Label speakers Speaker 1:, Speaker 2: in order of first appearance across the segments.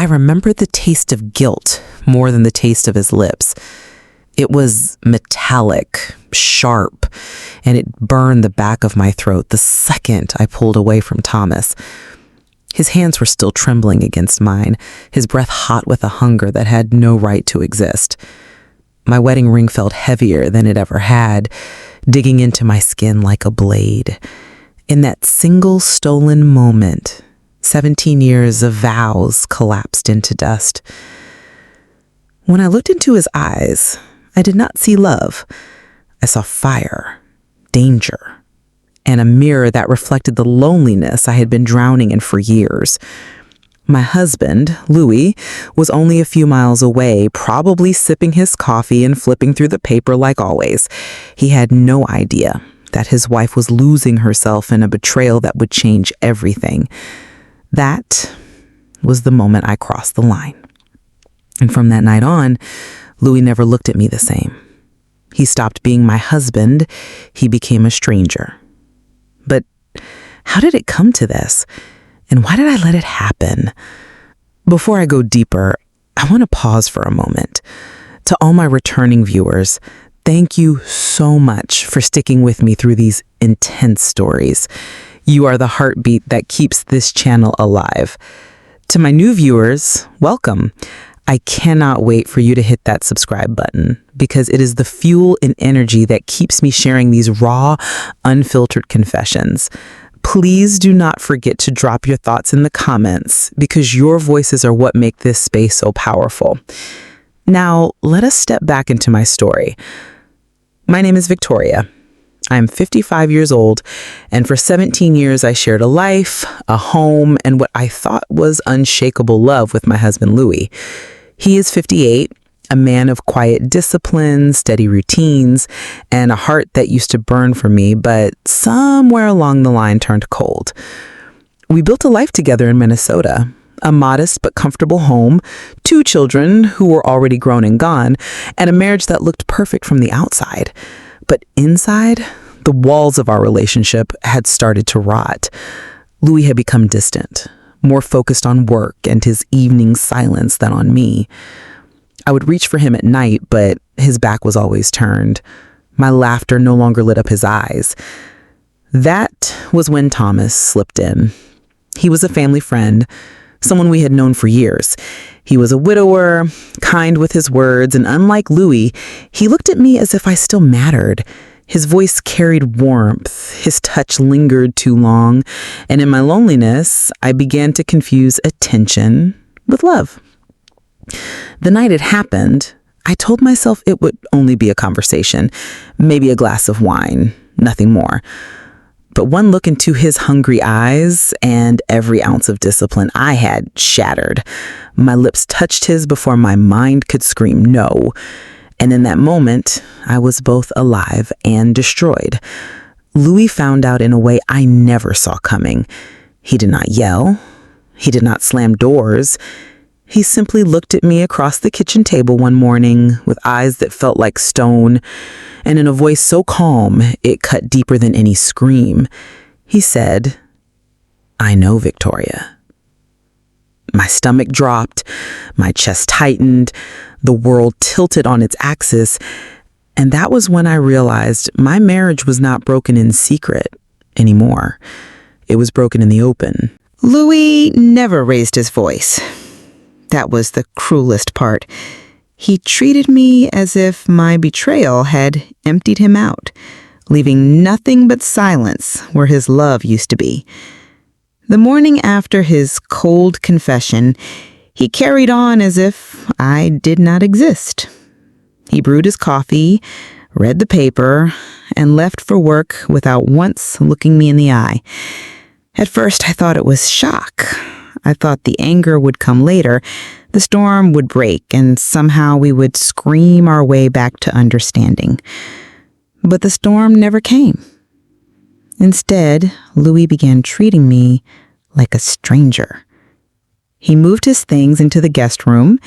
Speaker 1: I remember the taste of guilt more than the taste of his lips. It was metallic, sharp, and it burned the back of my throat the second I pulled away from Thomas. His hands were still trembling against mine, his breath hot with a hunger that had no right to exist. My wedding ring felt heavier than it ever had, digging into my skin like a blade. In that single stolen moment, 17 years of vows collapsed into dust. When I looked into his eyes, I did not see love. I saw fire, danger, and a mirror that reflected the loneliness I had been drowning in for years. My husband, Louis, was only a few miles away, probably sipping his coffee and flipping through the paper like always. He had no idea that his wife was losing herself in a betrayal that would change everything. That was the moment I crossed the line. And from that night on, Louis never looked at me the same. He stopped being my husband. He became a stranger. But how did it come to this? And why did I let it happen? Before I go deeper, I want to pause for a moment. To all my returning viewers, thank you so much for sticking with me through these intense stories. You are the heartbeat that keeps this channel alive. To my new viewers, welcome. I cannot wait for you to hit that subscribe button because it is the fuel and energy that keeps me sharing these raw, unfiltered confessions. Please do not forget to drop your thoughts in the comments because your voices are what make this space so powerful. Now, let us step back into my story. My name is Victoria. I'm 55 years old, and for 17 years I shared a life, a home, and what I thought was unshakable love with my husband, Louis. He is 58, a man of quiet discipline, steady routines, and a heart that used to burn for me, but somewhere along the line turned cold. We built a life together in Minnesota, a modest but comfortable home, 2 children who were already grown and gone, and a marriage that looked perfect from the outside. But inside, the walls of our relationship had started to rot. Louis had become distant, more focused on work and his evening silence than on me. I would reach for him at night, but his back was always turned. My laughter no longer lit up his eyes. That was when Thomas slipped in. He was a family friend, someone we had known for years. He was a widower, kind with his words, and unlike Louis, he looked at me as if I still mattered. His voice carried warmth, his touch lingered too long, and in my loneliness, I began to confuse attention with love. The night it happened, I told myself it would only be a conversation, maybe a glass of wine, nothing more. But one look into his hungry eyes and every ounce of discipline I had shattered. My lips touched his before my mind could scream no. And in that moment, I was both alive and destroyed. Louis found out in a way I never saw coming. He did not yell. He did not slam doors. He simply looked at me across the kitchen table one morning with eyes that felt like stone, and in a voice so calm it cut deeper than any scream. He said, "I know, Victoria." My stomach dropped, my chest tightened, the world tilted on its axis, and that was when I realized my marriage was not broken in secret anymore. It was broken in the open. Louis never raised his voice. That was the cruelest part. He treated me as if my betrayal had emptied him out, leaving nothing but silence where his love used to be. The morning after his cold confession, he carried on as if I did not exist. He brewed his coffee, read the paper, and left for work without once looking me in the eye. At first, I thought it was shock. I thought the anger would come later, the storm would break, and somehow we would scream our way back to understanding. But the storm never came. Instead, Louis began treating me like a stranger. He moved his things into the guest room.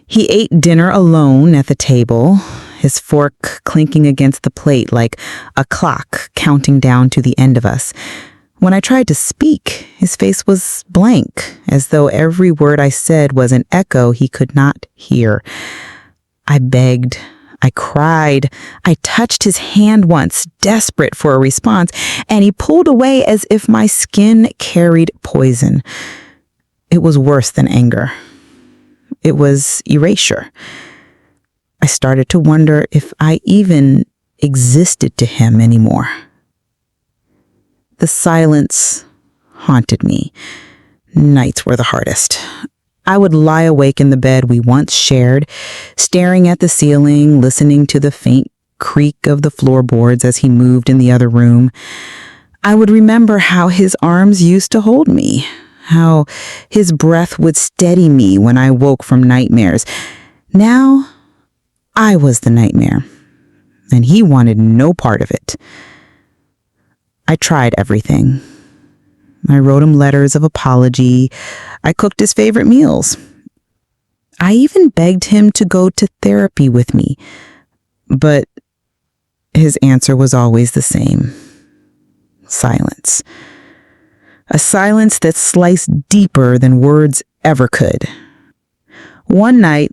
Speaker 1: He ate dinner alone at the table, his fork clinking against the plate like a clock counting down to the end of us. When I tried to speak, his face was blank, as though every word I said was an echo he could not hear. I begged, I cried, I touched his hand once, desperate for a response, and he pulled away as if my skin carried poison. It was worse than anger. It was erasure. I started to wonder if I even existed to him anymore. The silence haunted me. Nights were the hardest. I would lie awake in the bed we once shared, staring at the ceiling, listening to the faint creak of the floorboards as he moved in the other room. I would remember how his arms used to hold me, how his breath would steady me when I woke from nightmares. Now, I was the nightmare, and he wanted no part of it. I tried everything. I wrote him letters of apology. I cooked his favorite meals. I even begged him to go to therapy with me. But his answer was always the same. Silence. A silence that sliced deeper than words ever could. One night,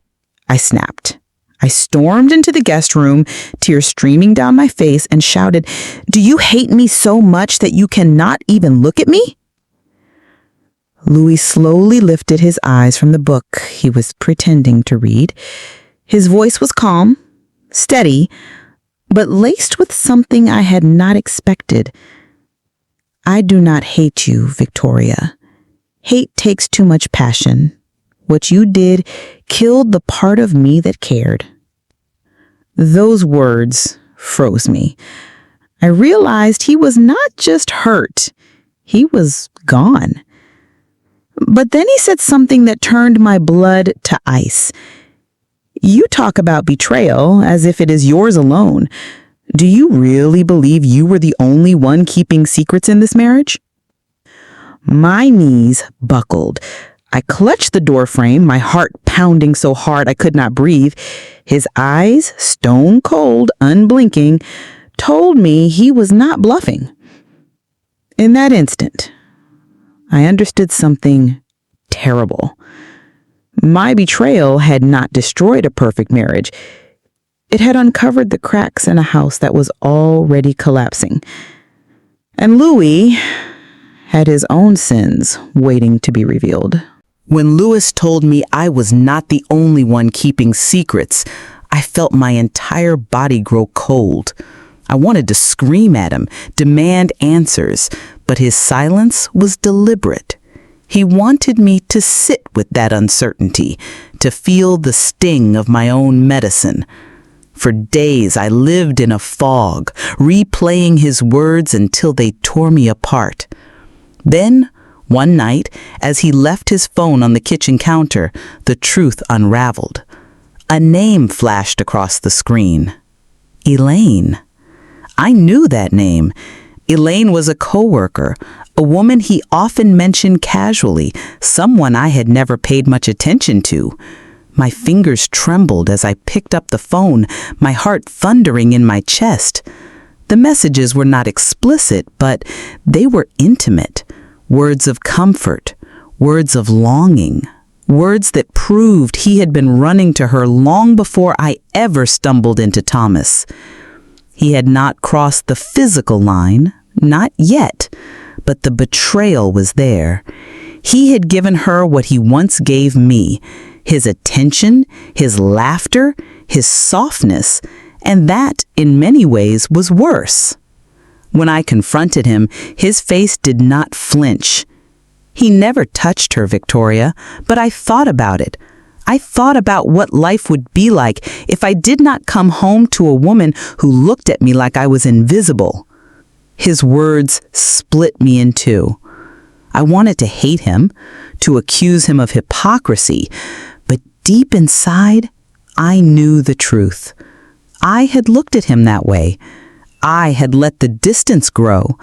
Speaker 1: I snapped. I stormed into the guest room, tears streaming down my face, and shouted, "Do you hate me so much that you cannot even look at me?" Louis slowly lifted his eyes from the book he was pretending to read. His voice was calm, steady, but laced with something I had not expected. "I do not hate you, Victoria. Hate takes too much passion. What you did killed the part of me that cared." Those words froze me. I realized he was not just hurt. He was gone. But then he said something that turned my blood to ice. "You talk about betrayal as if it is yours alone. Do you really believe you were the only one keeping secrets in this marriage?" My knees buckled. I clutched the door frame, my heart pounding so hard I could not breathe. His eyes, stone cold, unblinking, told me he was not bluffing. In that instant, I understood something terrible. My betrayal had not destroyed a perfect marriage. It had uncovered the cracks in a house that was already collapsing. And Louis had his own sins waiting to be revealed. When Louis told me I was not the only one keeping secrets, I felt my entire body grow cold. I wanted to scream at him, demand answers, but his silence was deliberate. He wanted me to sit with that uncertainty, to feel the sting of my own medicine. For days I lived in a fog, replaying his words until they tore me apart. Then, one night, as he left his phone on the kitchen counter, the truth unraveled. A name flashed across the screen. Elaine. I knew that name. Elaine was a coworker, a woman he often mentioned casually, someone I had never paid much attention to. My fingers trembled as I picked up the phone, my heart thundering in my chest. The messages were not explicit, but they were intimate. Words of comfort, words of longing, words that proved he had been running to her long before I ever stumbled into Thomas. He had not crossed the physical line, not yet, but the betrayal was there. He had given her what he once gave me, his attention, his laughter, his softness, and that, in many ways, was worse. When I confronted him, his face did not flinch. He never touched her, Victoria, but I thought about it. I thought about what life would be like if I did not come home to a woman who looked at me like I was invisible. His words split me in two. I wanted to hate him, to accuse him of hypocrisy, but deep inside, I knew the truth. I had looked at him that way. I had let the distance grow.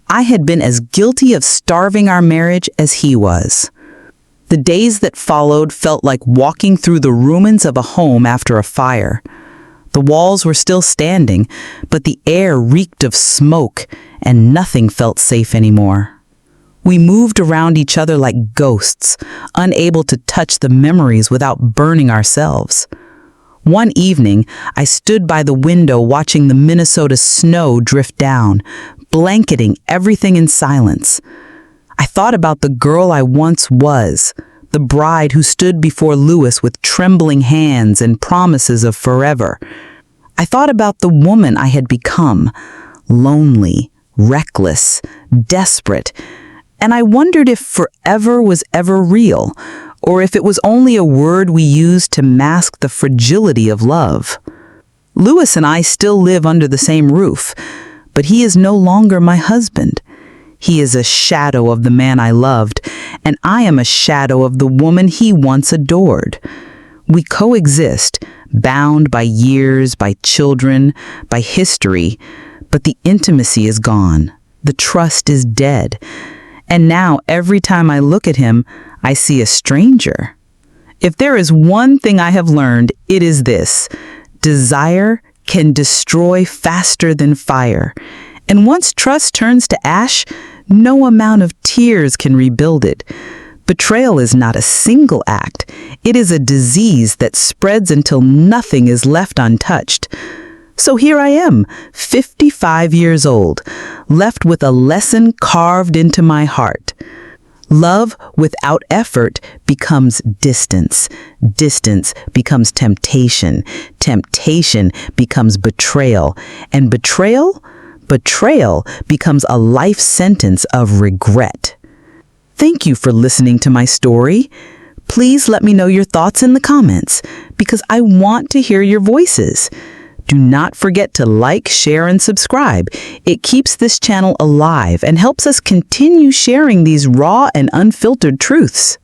Speaker 1: I had been as guilty of starving our marriage as he was. The days that followed felt like walking through the ruins of a home after a fire.
Speaker 2: The walls were still standing, but the air reeked of smoke, and nothing felt safe anymore. We moved around each other like ghosts, unable to touch the memories without burning ourselves. One evening, I stood by the window watching the Minnesota snow drift down, blanketing everything in silence. I thought about the girl I once was, the bride who stood before Lewis with trembling hands and promises of forever. I thought about the woman I had become, lonely, reckless, desperate, and I wondered if forever was ever real, or if it was only a word we used to mask the fragility of love. Lewis and I still live under the same roof, but he is no longer my husband. He is a shadow of the man I loved, and I am a shadow of the woman he once adored. We coexist, bound by years, by children, by history, but the intimacy is gone. The trust is dead. And now, every time I look at him, I see a stranger. If there is one thing I have learned, it is this: desire can destroy faster than fire. And once trust turns to ash, no amount of tears can rebuild it. Betrayal is not a single act. It is a disease that spreads until nothing is left untouched. So here I am, 55 years old, left with a lesson carved into my heart. Love without effort becomes distance. Distance becomes temptation. Temptation becomes betrayal. And betrayal becomes a life sentence of regret. Thank you for listening to my story. Please let me know your thoughts in the comments, because I want to hear your voices. Do not forget to like, share, and subscribe. It keeps this channel alive and helps us continue sharing these raw and unfiltered truths.